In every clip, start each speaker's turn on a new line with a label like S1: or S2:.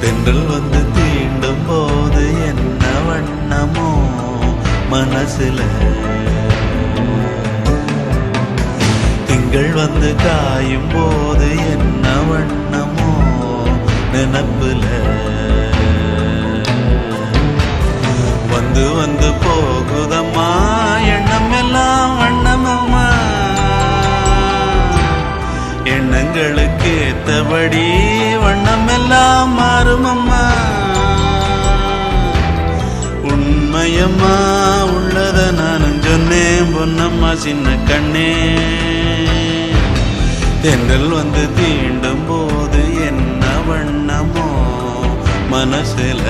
S1: தென்றல் வந்து தீண்டும் போது என்ன வண்ணமோ மனசுல, திங்கள் வந்து காயும் போது என்ன வண்ணமோ நினப்புல, வந்து வந்து போகுதம்மா எண்ணம் எல்லாம் வண்ணமம்மா, எண்ணங்களுக்கு ஏத்தபடி வண்ணம் எல்லாம் மாறுமம்மா. உண்மையம்மா உள்ளத நானும் சொன்னேன் பொன்னம்மா சின்ன கண்ணே. தென்றல் வந்து தீண்டும் போது என்ன வண்ணமோ மனசுல,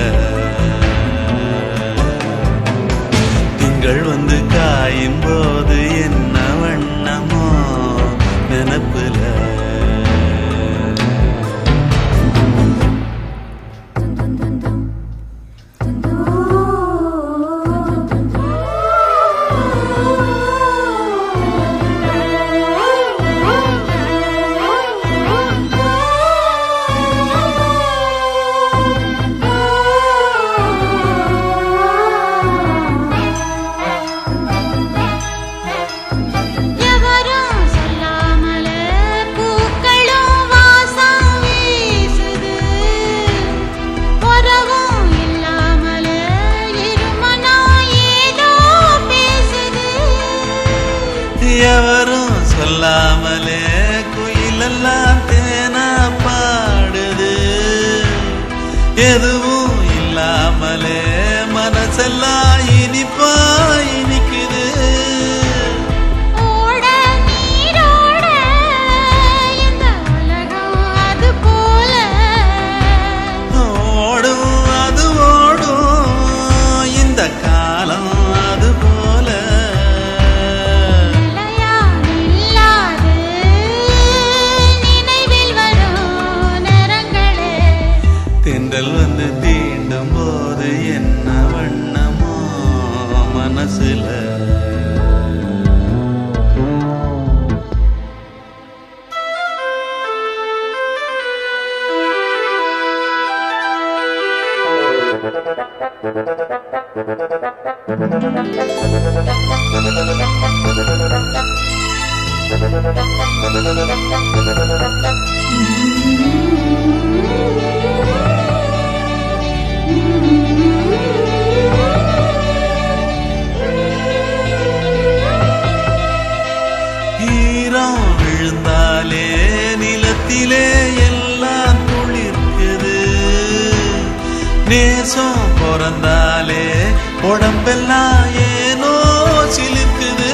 S1: திங்கள் வந்து காயும் போது என்ன வண்ணமோ நினப்புல. எவரும் சொல்லாமலே குயிலெல்லாம் தேனா பாடுது, எதுவும் இல்லாமலே மனசெல்லாம் இனிப்பா இனிக்குது. ஓடும் அது ஓடும் இந்த காலம் அது போல, தென்றல் வந்து தீண்டும் போது என்ன வண்ணமோ மனசுல. ஈரம் விழுந்தாலே நிலத்திலே எல்லாம் துளிர்க்குது, நேசம் பிறந்தாலே உடம்பெல்லாம் ஏனோ சிலிர்க்குது.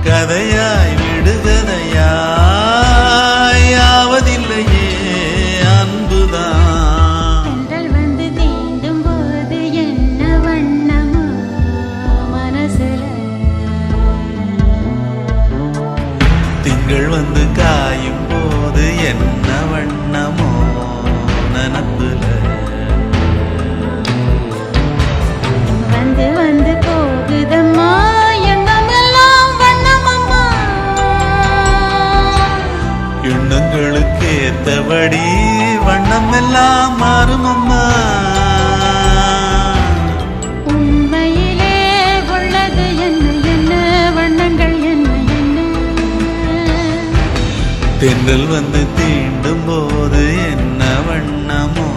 S1: கதையாய் விடுகதையாய் ஆவதில்லையே அன்புதான்.
S2: தென்றல் வந்து தீண்டும் போது என்ன வண்ணமோ மனசுல,
S1: திங்கள் வந்து காயும் போது என்ன வண்ணமோ நினப்புல,
S2: வந்து வந்து போகுதம்மா
S1: எண்ணங்களுக்கு ஏத்தபடி வண்ணம் எல்லாம் மாறுமம்மா.
S2: உண்மையிலே உள்ளது என்ன என்ன வண்ணங்கள் என்ன என்ன,
S1: தென்றல் வந்து தீண்டும் போது என்ன வண்ணமோ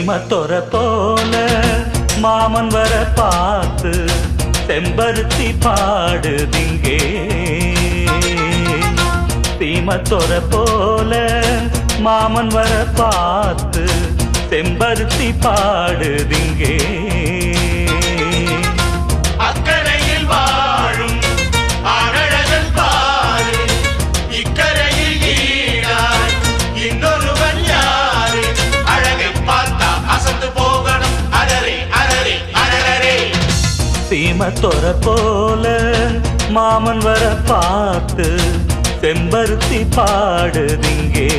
S3: சீமத்தொர போல மாமன் வர பார்த்து செம்பருத்தி பாடுதிங்கே சீமத்தொர போல மாமன் வர பார்த்து செம்பருத்தி பாடுதிங்கே
S4: அக்கரையில் வாழும் ஆரழகன் பாரு இக்கரையில் ஈடாய் இன்னொருவன் யாரு அழகை பார்த்தா அசந்து போகணும் அரரே அரரே அரரே
S3: சீமத்தொர போல மாமன் வர பார்த்து செம்பருத்தி பாடுதிங்கே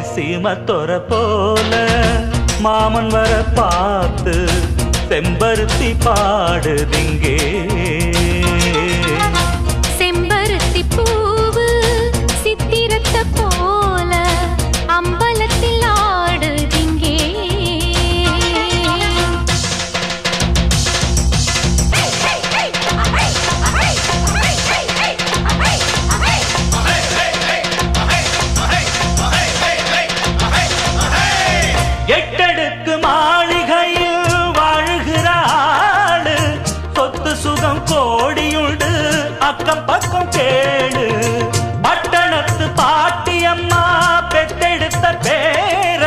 S3: சீமத்தொர போல மாமன் வர பார்த்து செம்பருத்தி பாடுதிங்கே
S2: செம்பருத்தி பூவு சித்திரத்தை போல அம்பலத்தில் ஆடுதிங்கே
S3: எட்டடுக்கு மாளிகையில் வாழ்கிறாள் சொத்து சுகம் கோடியுண்டு அக்கம் பக்கம் கேடு பட்டணத்து பாட்டியம்மா பெத்தெடுத்த பேர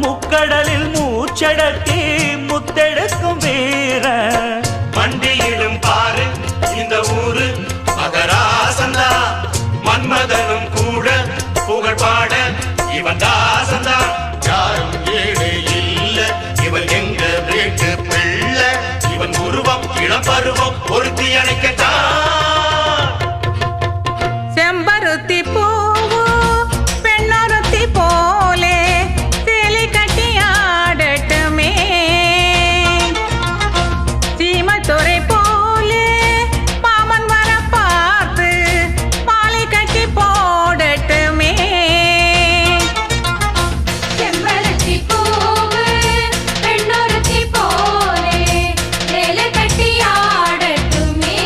S3: முக்கடலில் மூச்சடக்கி முத்தெடுக்கும் வீர
S4: மண்டியிடும் பாரு இந்த ஊரு மகராசந்தா மன்மதனும் கூட புகழ் பாட இவன் தாசந்தா யாரும் ஏழு இல்ல இவன் எங்க வீட்டு பிள்ளை இவன் உருவம் இளம் பருவம் ஒருத்தி அணைக்கத்தான்
S5: செம்பருத்தி பூவு பெண்ணொருத்தி போலே சேலை கட்டி ஆடட்டுமே சீமத்துறை போலே மாமன் வர பார்த்து மாலை கட்டி போடட்டுமே
S2: செம்பருத்தி பூவு பெண்ணொருத்தி போலே சேலை கட்டி ஆடட்டுமே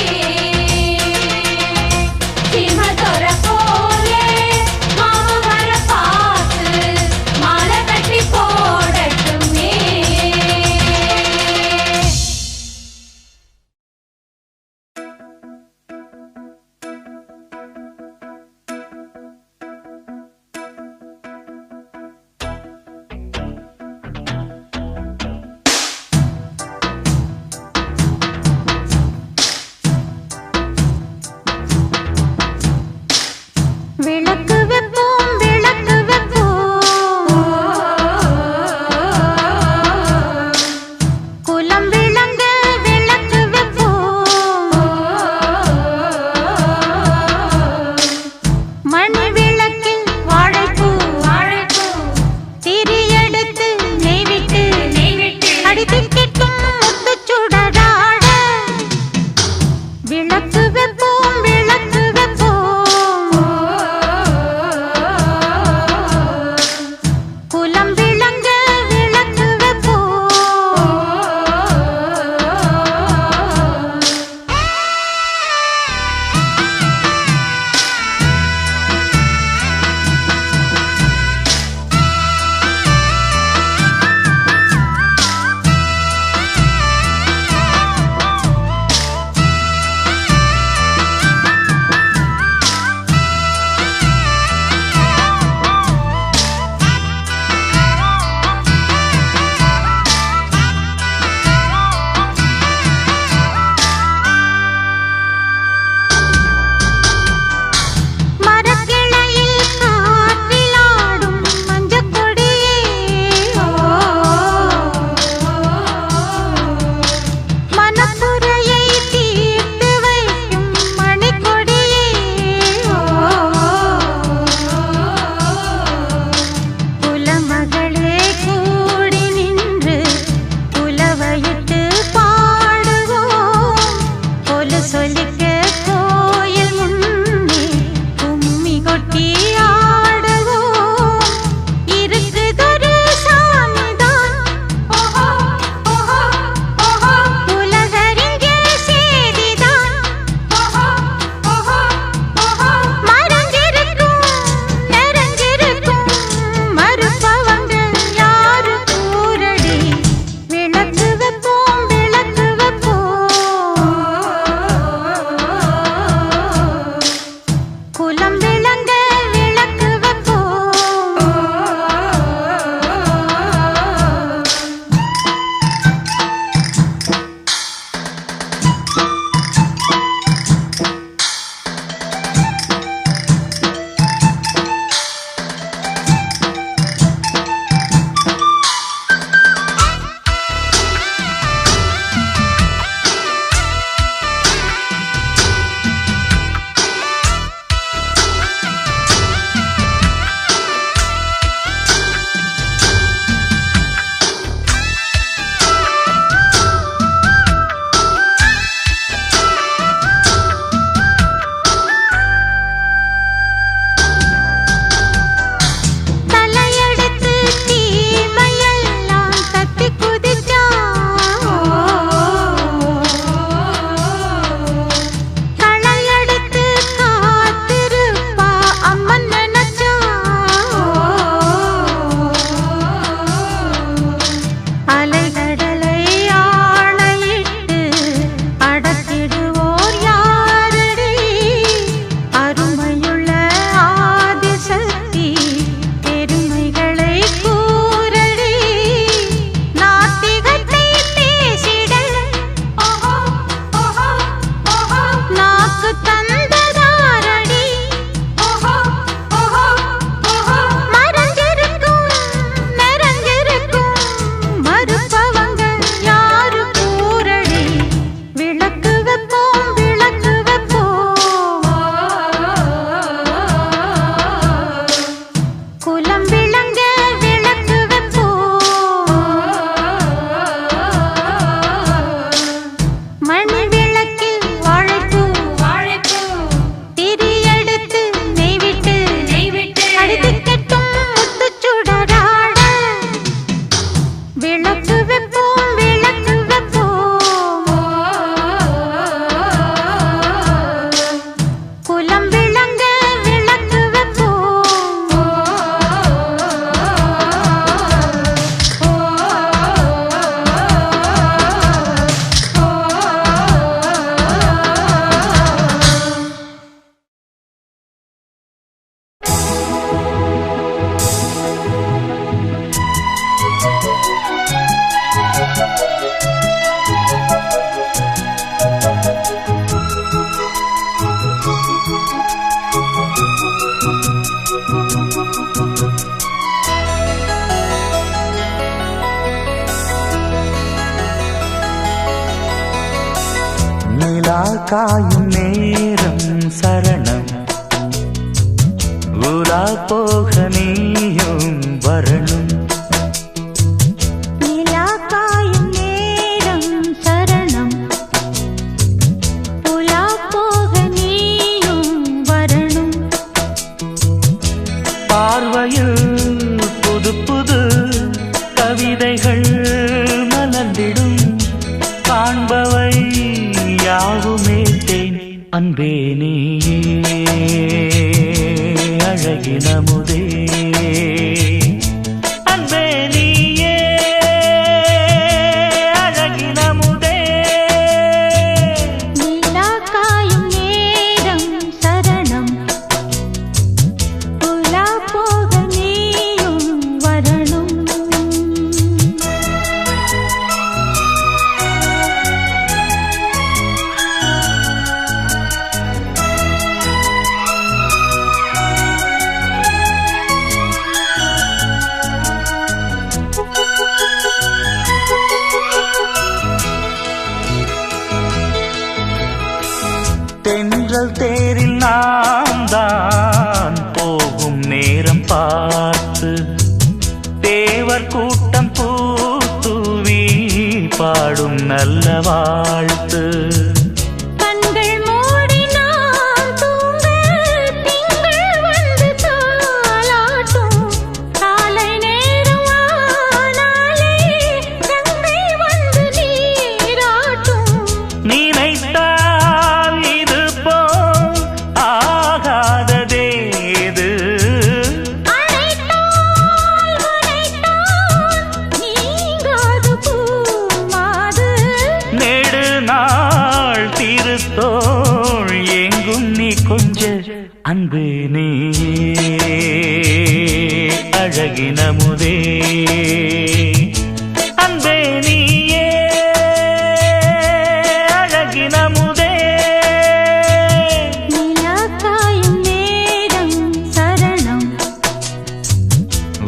S3: நிலா காயும் நேரம் சரணம் உலா போக நீயும் வரணும்
S2: நிலா காயும் நேரம் சரணம் உலா போக நீயும் வரணும்
S3: பார்வையில் புது புது கவிதைகள் மலர்ந்திடும் காண்பவை யாவுமே தேன் அன்பே நீயே அழகினமுதே அன்பே நீயே அழகினமுதே
S2: நிலா காயும் நேரம் சரணம் உலா போக நீயும் வரணும்
S3: தென்றல் தேரில் நாம் தான் போகும் நேரம் பார்த்து தேவர் கூட்டம் பூத்துவி பாடும் நல்ல வாழ்த்து
S2: கண்கள் மூடி நான் தூங்க திங்கள் வந்து தாலாட்டும் காலை நேரம் ஆனாலே கங்கை வந்து நீராட்டும்
S3: நினைத்தால் இது போல் ஆகாததேது
S2: அழைத்தால் முனைத்தால் நீங்காது பூமாது
S3: நெடு நாள் திருத்தோள் எங்கும் நீ கொஞ்ச அன்பு நீ அழகினமுதே அன்பே நீயே அழகினமுதே
S2: நிலா காயும் நேரம் சரணம்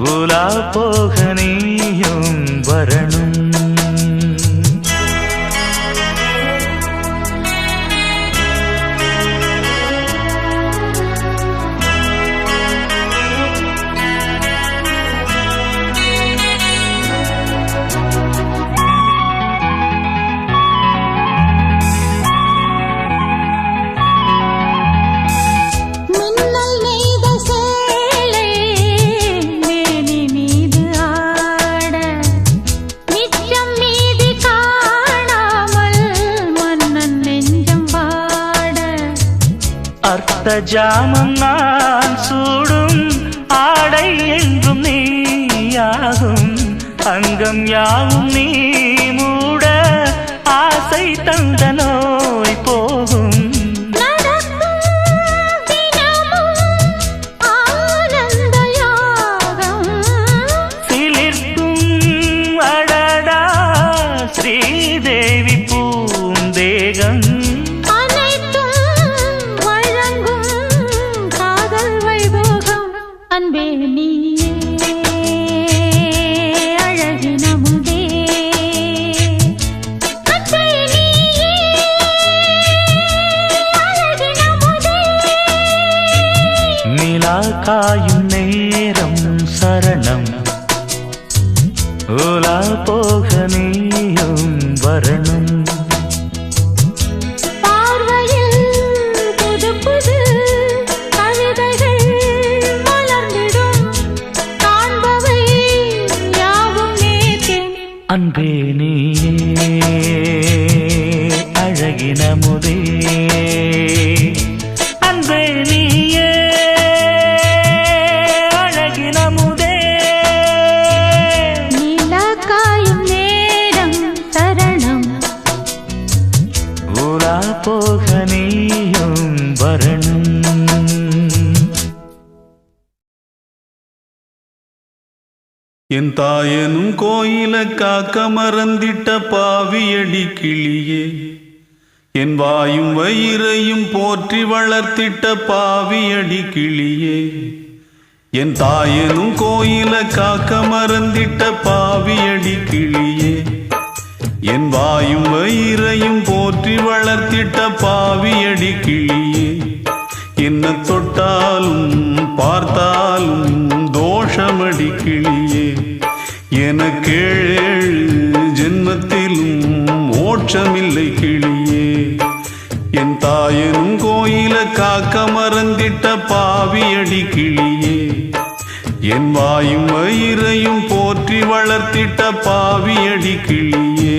S3: உலா போக நீயும் வரணும்
S2: மின்னல் நெய்த சேலை மேனி மீது ஆட நிச்சம் மீதி காணாமல் மன்னன் நெஞ்சம் பாட
S3: அர்த்த ஜாமம் நான் சூடும் ஆடை என்றும் நீயாகும் அங்கம் யாவும் நீ மூட ஆசை தந்த நோய் போகும்
S2: நடக்கும் தினமும் ஆனந்த யாகம்
S3: சிலிர்க்கும் அடடா ஸ்ரீதேவி பூந்தேகம்
S2: அனைத்தும் வழங்கும் காதல் வைபோகம் அன்பே நீயே அழகினமுதே அன்பே நீயே அழகினமுதே
S3: நிலா காயும் நேரம் சரணம் உலா போக நீயும் வரணும்
S2: பார்வையில் புது புது கவிதைகள் மலர்ந்திடும் காண்பவை யாவும் நேர்த்தேன்
S3: அன்பே நீயே அழகினமுதே அன்பே நீயே அழகினமுதே
S2: நிலா காயும் நேரம் சரணம்
S3: உலா போக நீயும் வரணும்
S1: என் தாயனும் கோயில காக்க மறந்திட்ட பாவியடி கிளியே என் வாயும் வயிறையும் போற்றி வளர்த்திட்ட பாவியடி கிளியே என் தாயனும் கோயில காக்க மறந்திட்ட பாவியடி கிளியே என் வாயும் வயிறையும் போற்றி போற்றி வளர்த்திட்ட பாவியடி கிளியே என்ன தொட்டாலும் பார்த்தாலும் தோஷமடி கிளியே எனக்கேழு ஜென்மத்திலும் மோட்சமில்லை கிளியே என் தாயனும் கோயில காக்க மறந்திட்ட பாவியடி கிளியே என் வாயும் வயிறையும் போற்றி வளர்த்திட்ட பாவியடி கிளியே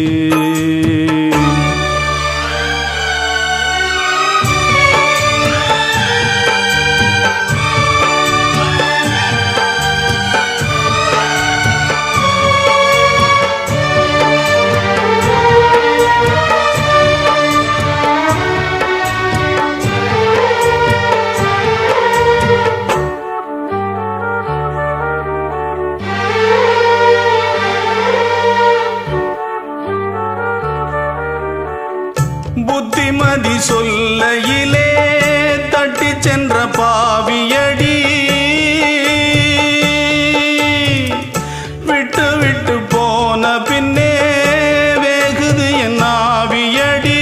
S1: புத்திமதி சொல்லையிலே தட்டி சென்ற பாவியடி விட்டு விட்டு போன பின்னே வேகுது என் ஆவியடி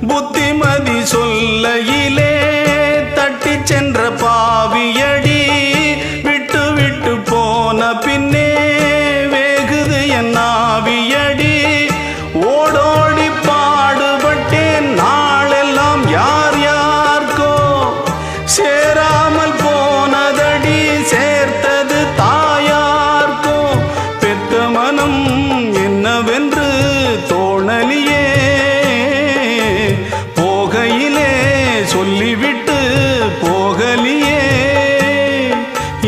S1: புத்திமதி சொல்லையிலே தட்டி சென்ற பாவியடி விட்டு விட்டு போன பின்னே வேகுது என் ஆவியடி ஓடோடி பாடுபட்டேன் நாளெல்லாம் யார் யார்க்கோ சேராமல் போனதடி சேர்த்தது தாயார்க்கோ பெத்த மனம் என்னவென்று தோணலியே போகையிலே சொல்லிவிட்டு போகலியே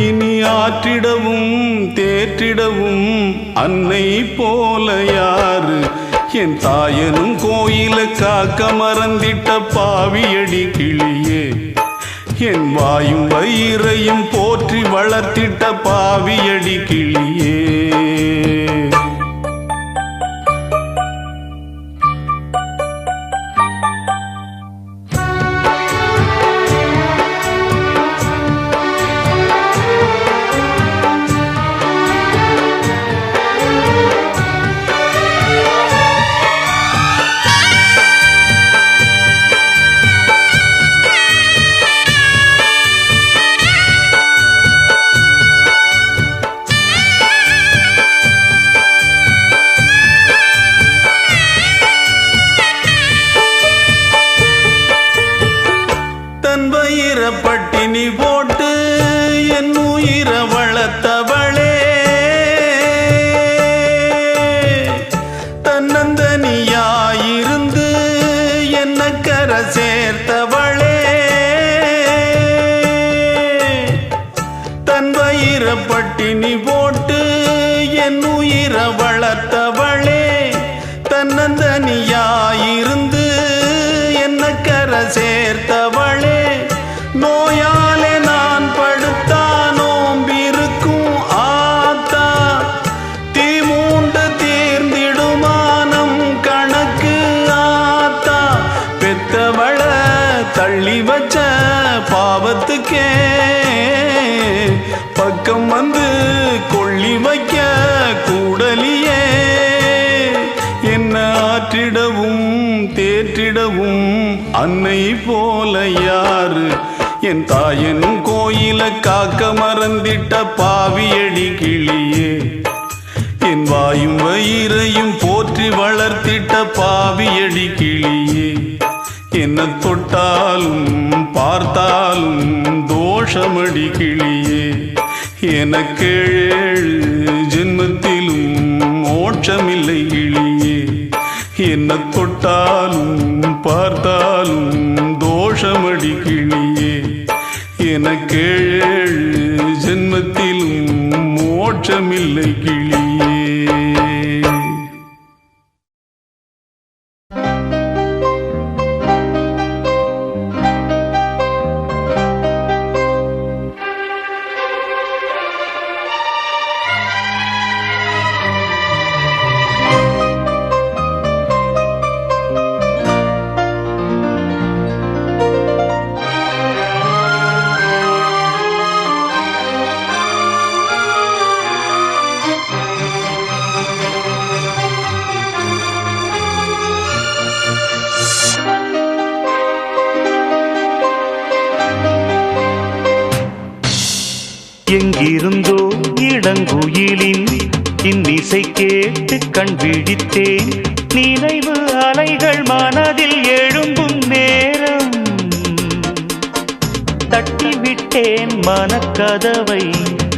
S1: இனி ஆற்றிடவும் தேற்றிடவும் அன்னை போல யாரு என் தாயனும் கோயில காக்க மறந்திட்ட பாவியடி கிளியே என் வாயும் வயிறையும் போற்றி வளர்த்திட்ட பாவியடி கிளியே பட்டினி போட்டு என் உயிரை வளர்த்தவளே தன்னந்தனியாயிருந்து என்ன கரை சேர்த்தவளே தன் வயிறை பட்டினி போட்டு என் உயிரை வளர்த்தவளே தன்னந்தனியாயிருந்து என்ன கரை சேர்த்தவளே நோயாலே நான் படுத்தா நோம்பிருக்கும் ஆத்தா தீ மூண்டு தீர்ந்திடுமானம் கணக்கு ஆத்தா பெத்தவள தள்ளி வச்ச பாவத்துக்கே பக்கம் வந்து கொள்ளி வைக்க கூடலியே என்ன ஆற்றிடவும் தேற்றிடவும் அன்னை போல யாரு என் தாயனும் கோயில காக்க மறந்திட்ட பாவியடி கிளியே என் வாயும் வயிறையும் போற்றி வளர்த்திட்ட பாவியடி கிளியே என்ன தொட்டாலும் பார்த்தாலும் தோஷமடி கிளியே எனக்கேழு ஜென்மத்திலும் மோட்சமில்லை கிளியே என்ன தொட்டாலும் பார்த்தாலும் தோஷமடி கிளியே எனக்கேழு ஜென்மத்திலும் மோட்சமில்லை கிளியே
S3: எங்கிருந்தோ இளங்குயிலின் இன்னிசை கேட்டு கண் விழித்தேன். நினைவு அலைகள் மனதில் எழும்பும் நேரம் தட்டிவிட்டேன் மனக்கதவை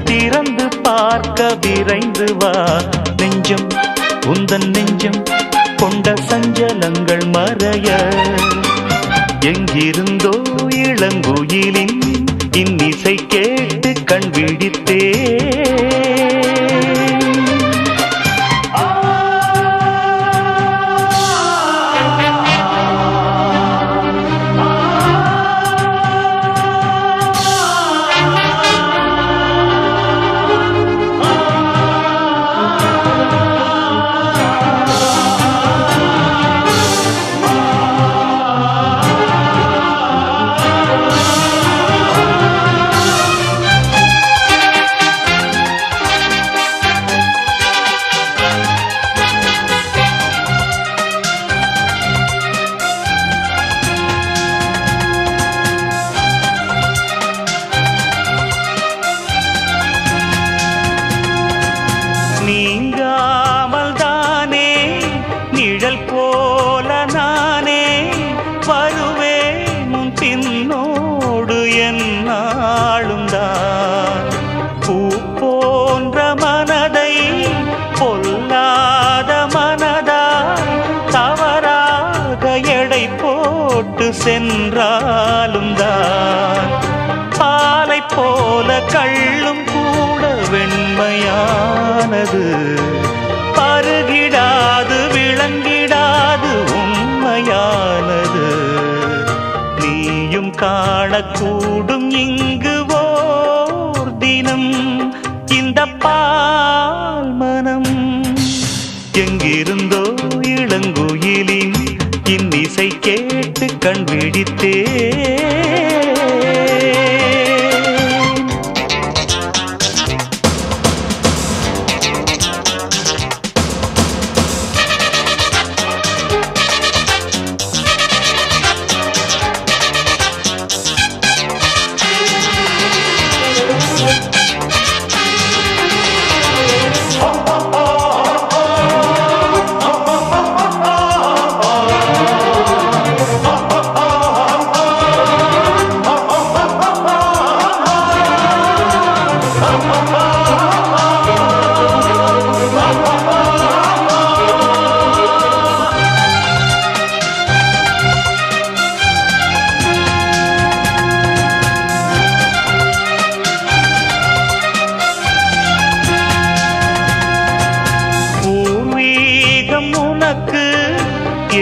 S3: திறந்து பார்க்க விரைந்து வா. நெஞ்சம் உந்தன் நெஞ்சம் கொண்ட சஞ்சலங்கள் மறைய எங்கிருந்தோ இளங்குயிலின் இன்னிசை கேட்டு கண் விழித்தேன். நீங்காமல் தானே நிழல் போல நானே வருவேன் பின்னோடு என்னாலும் தான். பூ போன்ற மனதை பொல்லாத மனதாய் தவறாக எடை போட்டு சென்றாலும் தான். பாலை போல கள்ளும் கூட வெண்மையானது பருகிடாது விளங்கிடாது உண்மையானது. நீயும் காணக்கூடும் இங்கு ஓர் தினம் இந்த பால் மனம். எங்கிருந்தோ இளங்குயிலின் இன்னிசை கேட்டு கண் விழித்தேன்.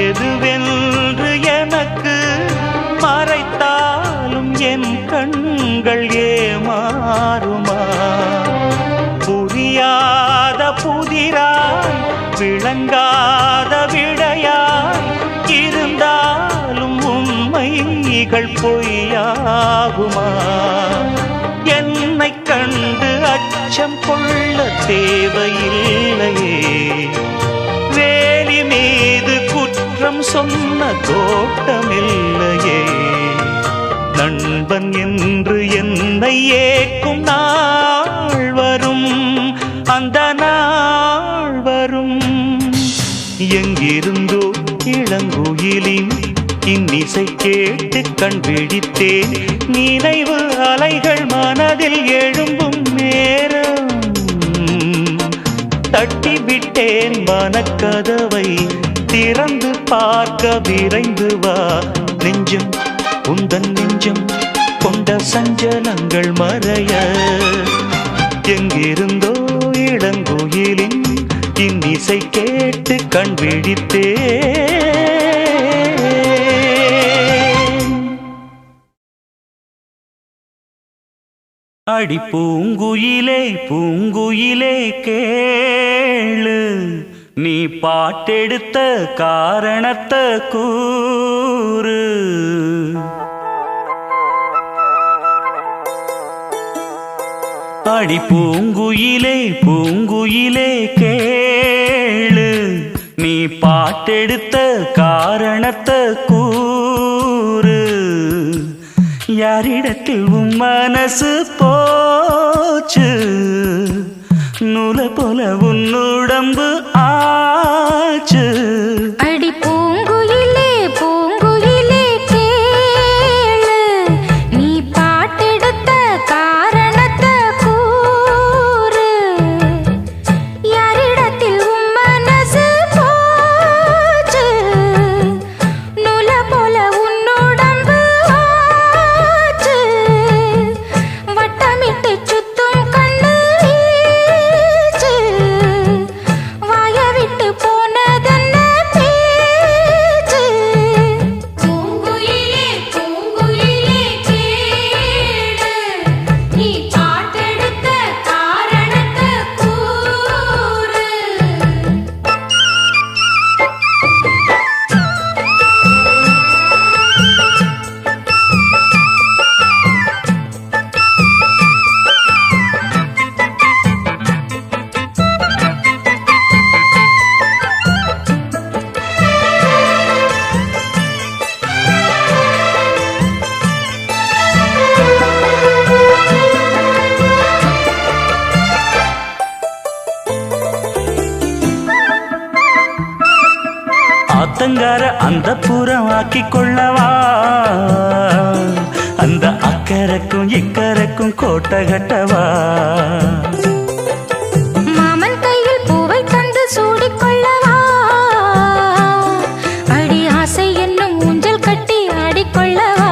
S3: எதுவென்று எனக்கு மறைத்தாலும் என் கண்கள் ஏமாறுமா? புரியாத புதிராய் விளங்காத விடையாய் இருந்தாலும் உண்மைகள் பொய்யாகுமா? என்னை கண்டு அச்சம் கொள்ள தேவையில்லையே. வேலி மீது குற்றம் சொன்ன தோட்டமில்லையே. நண்பன் என்று என்னை ஏக்கும் நாள் வரும், அந்த நாள் வரும். எங்கிருந்தோ இளங்குயிலின் இன்னிசை கேட்டு கண் விழித்தேன். நினைவு அலைகள் மனதில் எழும்பும் நேரம் தட்டிவிட்டேன் மனக்கதவை திறந்து பார்க்க விரைந்து வா. நெஞ்சம் உந்தன் நெஞ்சம் கொண்ட சஞ்சலங்கள் மறைய எங்கிருந்தோ இளங்குயிலின் இன்னிசை கேட்டு கண் விழித்தேன். அடி பூங்குயிலே பூங்குயிலே கேளு, நீ பாட்டெடுத்த காரணத்தை கூறு. அடி பூங்குயிலே பூங்குயிலே கேளு, நீ பாட்டெடுத்த காரணத்தை கூறு. யாரிடத்தில் உன் மனசு போச்சு போச்சு நூலை போல உன்னுடம்பு ஆச்சு
S2: அடி பூங்குயிலே பூங்குயிலே கேளு நீ பாட்டெடுத்த காரணத்தை கூறு யாரிடத்தில் உன் மனசு போச்சு நூலை போல உன்னுடம்பு ஆச்சு வட்டமிட்டு சுத்தும் கண்ணு வீச்சு வாய விட்டு போனதென்ன பேச்சு பூங்குயிலே பூங்குயிலே கேளு நீ பாட்டெடுத்த காரணத்தை கூறு
S3: ஆத்தங்கார அந்த புறம் ஆக்கி கொள்ளவா அந்த அக்கறைக்கும் இக்கரைக்கும் கோட்டை கட்டவா
S2: மாமன் கையில் பூவை தந்து சூடிக்கொள்ளவா அடி ஆசை என்னும் ஊஞ்சல் கட்டி ஆடிக்கொள்ளவா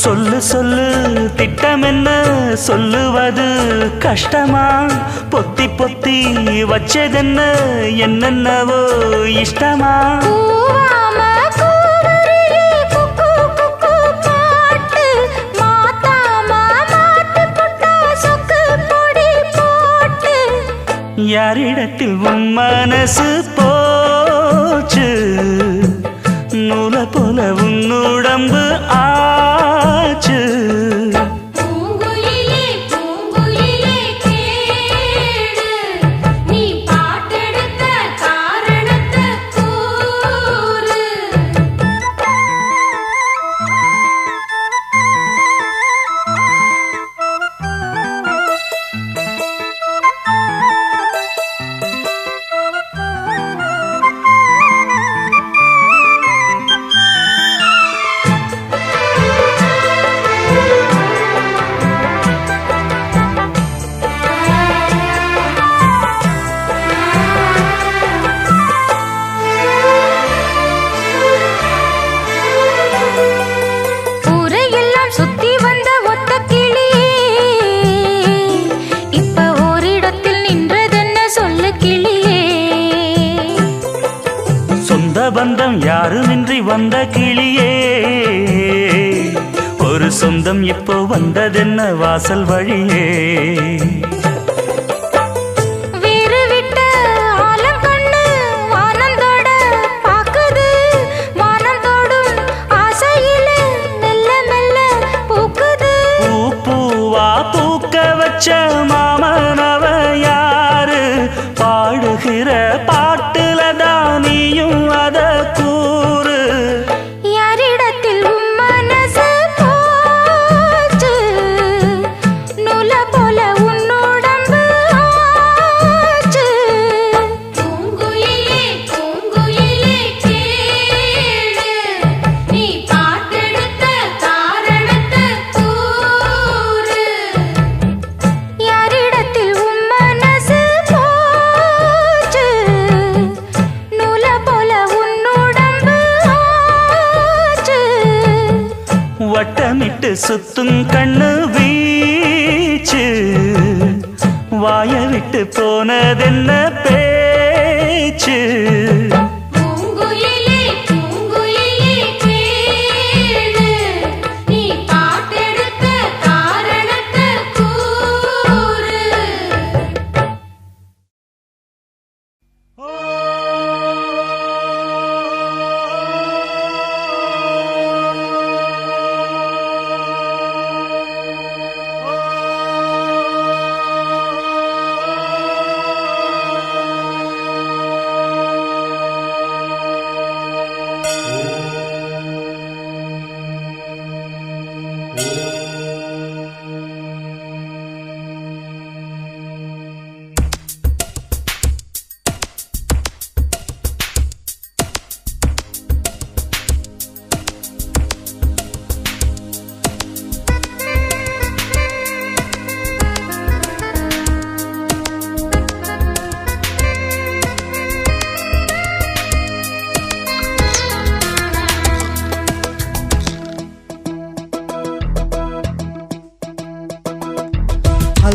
S3: சொல்லு சொல்லு திட்டம் என்ன சொல்லுவது கஷ்டமா பொத்தி பொத்தி வச்சதென்ன என்னென்னவோ இஷ்டமா
S2: கூவாம கூவருளி குக்கு குக்கு பாட்டு மாத்தாம மாட்டு புட்டா சொக்கு பொடி போட்டு
S3: யாரிடத்தில் உன் மனசு போச்சு நூலை போல உன்னுடம்பு ஆச்சு
S2: பூங்குயிலே பூங்குயிலே கேளு நீ பாட்டெடுத்த காரணத்தை கூறு ஊரையெல்லாம் சுத்தி வந்த ஒத்த கிளியே இப்ப ஓரிடத்தில் நின்றதென்ன சொல்லு கிளியே
S3: சொந்த பந்தம் யாருமின்றி வந்த கிளியே ஒரு சொந்தம் இப்போ வந்ததென்ன வாசல் வழியே
S2: வீறு விட்ட ஆலங்கண்ணு வானந்தோட பாக்குது வானந்தோடும் ஆசையில மெல்ல மெல்ல பூக்குது
S3: பூ பூவா பூக்க வச்ச மாமனவ யாரு பாடுகிற பாட்டுல தானியும் அத கூறு
S2: யாரிடத்தில் உன் மனசு போச்சு நூலை போல உன்னுடம்பு ஆச்சு பூங்குயிலே பூங்குயிலே கேளு நீ பாட்டெடுத்த காரணத்தை கூறு யாரிடத்தில் உன் மனசு போச்சு நூலை போல உன்னுடம்பு ஆச்சு
S3: வட்டமிட்டு சுத்தும் கண்ணு வீச்சு வாய விட்டு போனதென்ன பேச்சு
S2: பூங்குயிலே பூங்குயிலே கேளு நீ பாட்டெடுத்த காரணத்தை கூறு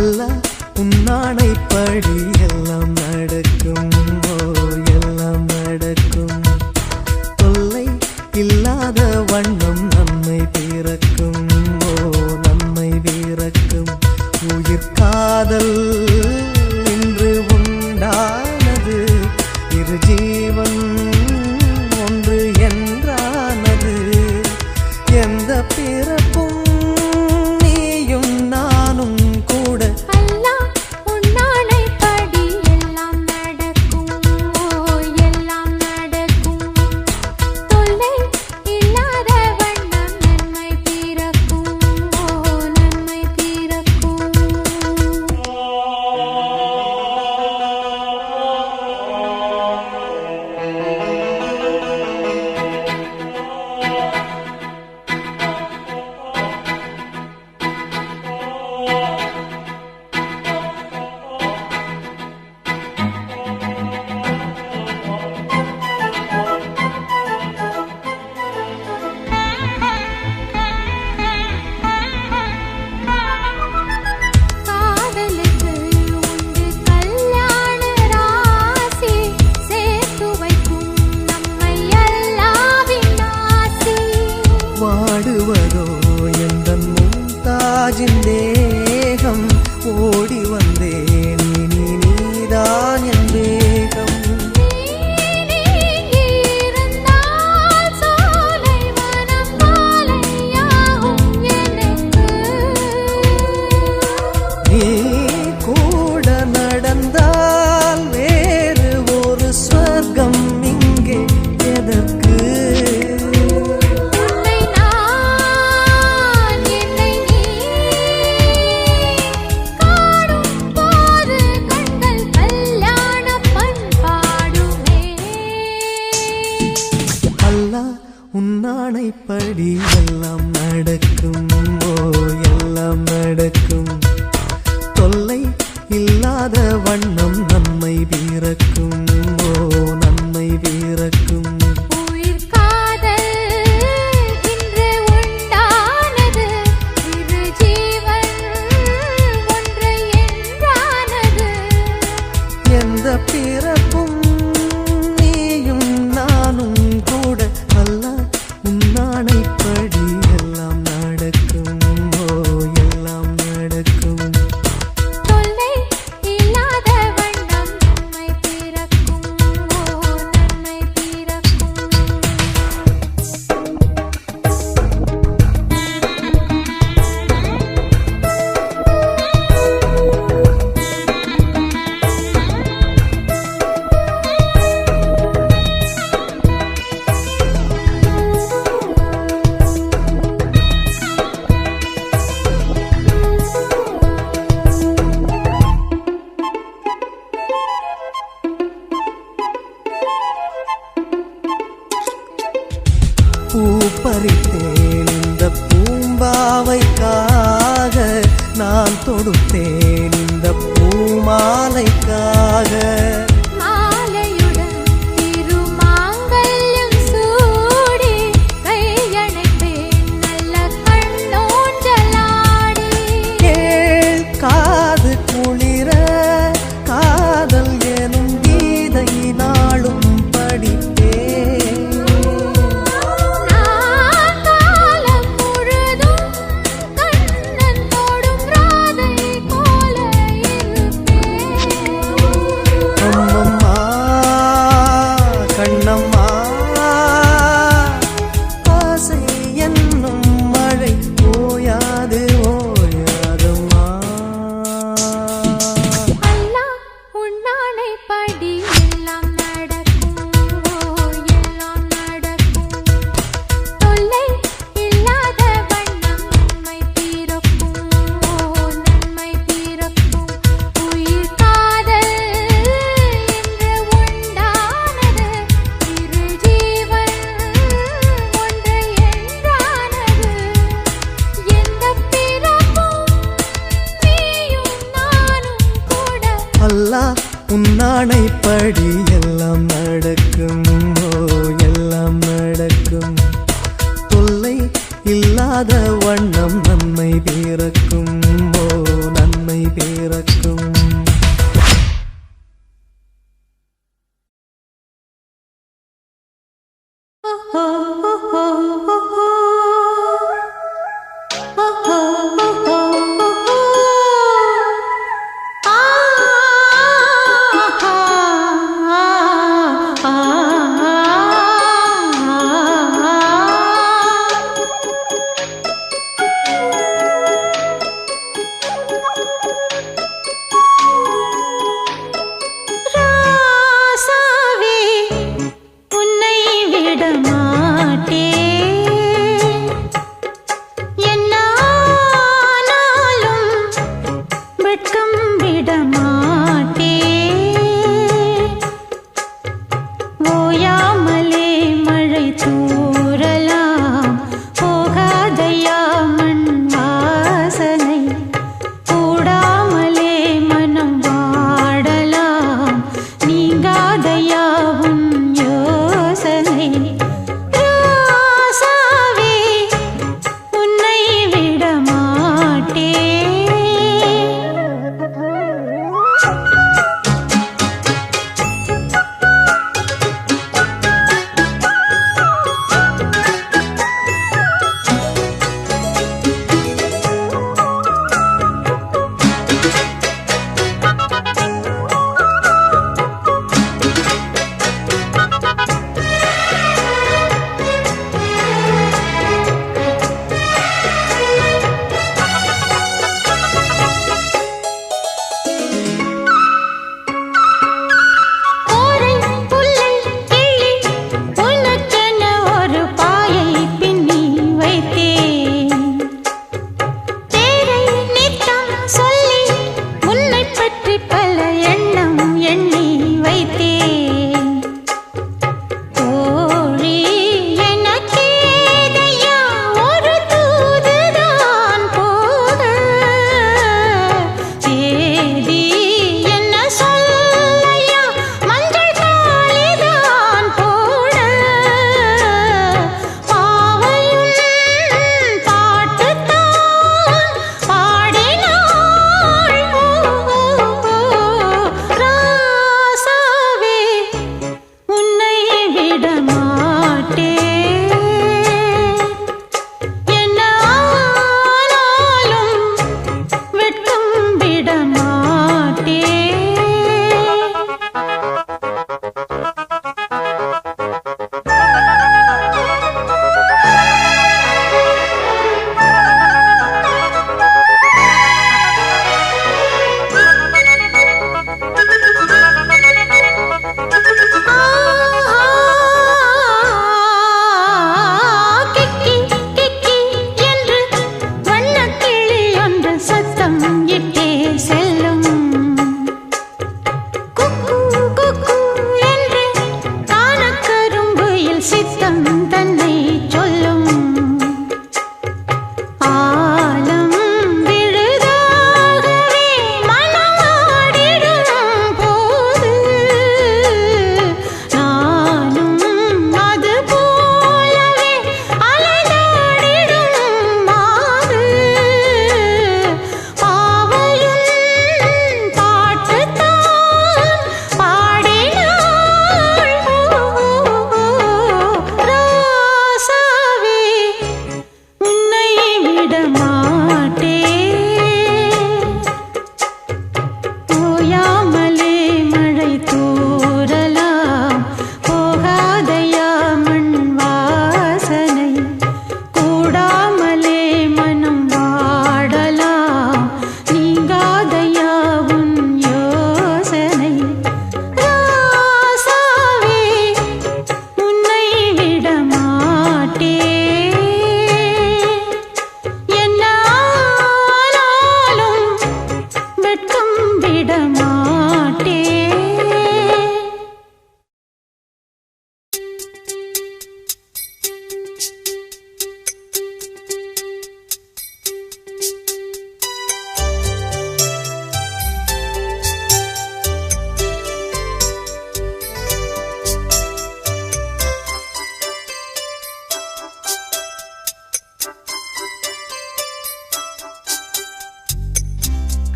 S6: அல்லாஹ் உன்னானைப்படி எல்லாம் நடக்கும், ஓ எல்லாம் நடக்கும். தொல்லை இல்லாத வண்ணம் நன்மை பிறக்கும், ஓ நன்மை பிறக்கும். உயிர் காதல் இன்று உண்டானது, இரு ஜீவன் ஒன்று என்றானது. எந்த பிறப்பும் நீயும் நானும் கூட
S2: அல்லாஹ் உன்னானைப்படி எல்லாம் நடக்கும், ஓ எல்லாம் நடக்கும். தொல்லை இல்லாத வண்ணம் நன்மை பிறக்கும், ஓ நன்மை பிறக்கும். காதலுக்கு உண்டு கல்யாண ராசி, சேர்த்து வைக்கும் நம்மை அல்லாஹ்வின் ஆசி.
S6: வாடுவதோ எந்தன் மும்தாஜின் தேகம், ஓடி வந்தேன் இனி நீதான் என் வேகம்.
S2: நீ இருந்தால் சோலை வனம் மாலையாகும் எனக்கு.
S6: நீ கூட நடந்தால் வேறு ஒரு ஸ்வர்க்கம் இங்கே எதற்கு?
S2: உன்னை நான் என்னை நீ காணும் போது கண்கள் கல்யாண பண்பாடுமே.
S6: அல்லாஹ் உன்னானைப்படி எல்லாம் நடக்கும், ஓ எல்லாம் நடக்கும். தொல்லை இல்லாத வண்ணம் நன்மை பிறக்கும், ஓ நன்மை பிறக்கும்.
S2: உயிர் காதல் இன்று உண்டானது, இரு ஜீவன் ஒன்று என்றானது.
S6: எந்த பிறப்பும் நீயும் நானும் கூட அல்லாஹ் உன்னானைப்படி எல்லாம் நடக்கும், ஓ எல்லாம் நடக்கும்.
S2: தொல்லை இல்லாத வண்ணம் நன்மை பிறக்கும், ஓ நன்மை பிறக்கும்.
S6: பூ பறித்தேன் இந்த பூம்பாவைக்காக, நான் தொடுத்தேன் இந்த பூமாலைக்காக.
S2: மாலையுடன் திருமாங்கல்யம் சூடி, கையணைப்பேன் நல்ல கண்ணோஞ்சலாடி.
S6: கேள் காது குளிர காதல் எனும் கீதை நாளும் படிப்பேன்.
S2: நான் காலம் முழுதும் கண்ணன் தொடும் ராதை போல இருப்பேன்.
S6: அம்மம்மா கண்ணம்மா, ஆசை என்னும் மழை ஓயாது ஓயாதம்மா.
S2: அல்லாஹ் உன்னானைப்படி எல்லாம் நடக்கும், ஓ எல்லாம் நடக்கும். தொல்லை இல்லாத வண்ணம் நன்மை பிறக்கும், ஓ நன்மை பிறக்கும். உயிர் காதல் இன்று உண்டானது, இரு ஜீவன் ஒன்று என்றானது. எந்த பிறப்பும் நீயும் நானும் கூட
S6: அல்லாஹ் உன்னானைப்படி எல்லாம் நடக்கும், ஓ எல்லாம் நடக்கும். தொல்லை இல்லாத வண்ணம் நன்மை பிறக்கும், ஓ நன்மை பிறக்கும்.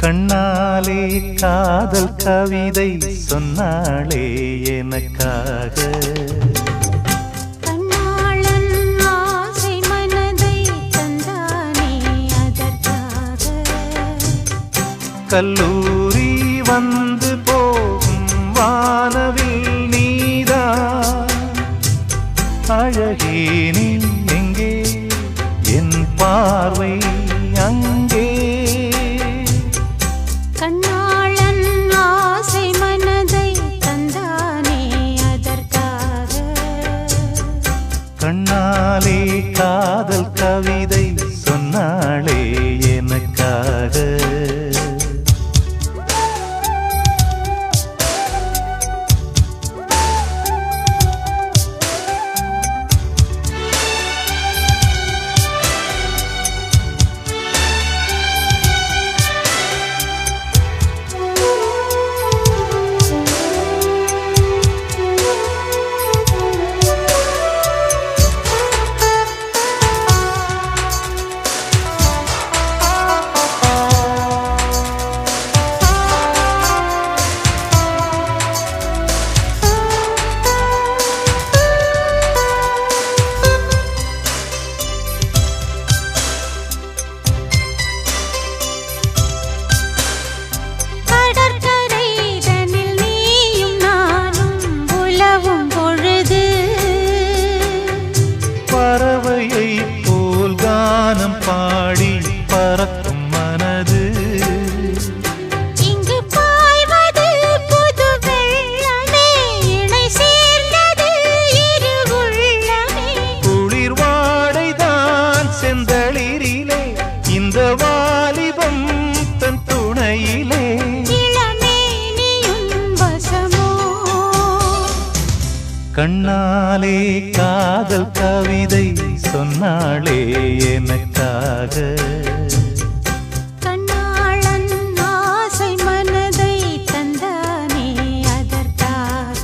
S3: கண்ணாலே காதல் கவிதை சொன்னாளே எனக்காக.
S2: கண்ணாளன் ஆசை மனதை தந்தானே அதற்காக.
S3: கல்லூரி வந்து போகும் வானவில் நீதான் அழகே நீ எங்கே என் பார்வை அங்கே.
S2: கண்ணாளன் ஆசை மனதை தந்தானே அதற்காக.
S3: கண்ணாலே காதல் கவிதை சொன்னாளே எனக்காக. பறவையை போல் கானம் பாடி பறக்கும் மனது
S2: இங்கு பாய்வது புது வெள்ளமே இணை சேர்ந்தது இரு உள்ளமே.
S3: குளிர் வாடைதான் செந்தளிரிலே இந்த வாலிபம் தன் துணையிலே.
S2: இளமேனியும் வசமோ
S3: கண்ணாலே காதல் கவிதை சொன்னாளே எனக்காக.
S2: கண்ணாளன் ஆசை மனதை தந்தானே அதற்காக.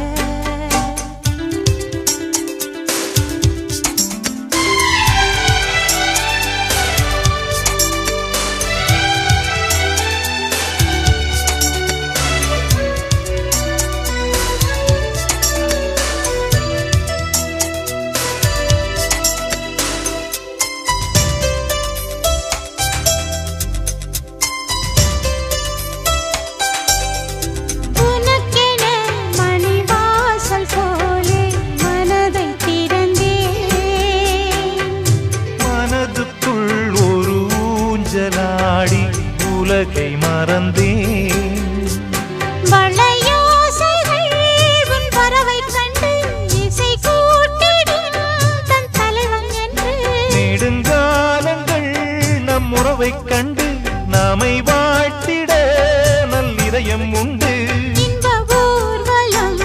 S2: உனக்கென மணிவாசல் போலே மனதை திறந்தேன்.
S3: மனதுக்குள் ஒரு ஊஞ்சலாடி உலகை மறந்தேன்.
S2: வளையோசைகள் உன் பறவை கண்டு இசை கூட்டிடும் தன் தலைவன் என்று.
S3: நெடுங்காலங்கள் நம் உறவைக் கண்டு நாமை வாழ்த்திட நல்லிதயம் உண்டு.
S2: இன்ப ஊர்வலம்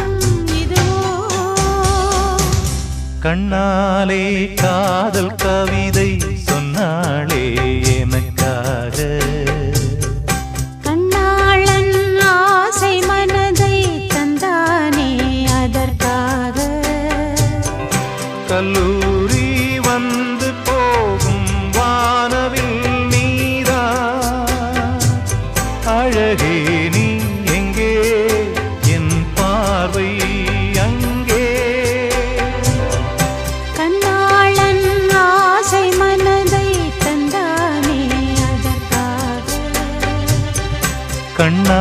S2: இதுவோ
S3: கண்ணாலே காதல் கவிதை சொன்னாளே எனக்காக.
S2: கண்ணாளன் ஆசை மனதை தந்தானே அதற்காக.
S3: கல்லூரி வந்து போகும் வானவில் நீதான் அழகே நீ எங்கே என் பார்வை அங்கே.
S2: கண்ணாளன் ஆசை மனதை தந்தானே அதற்காக.
S3: கண்ணா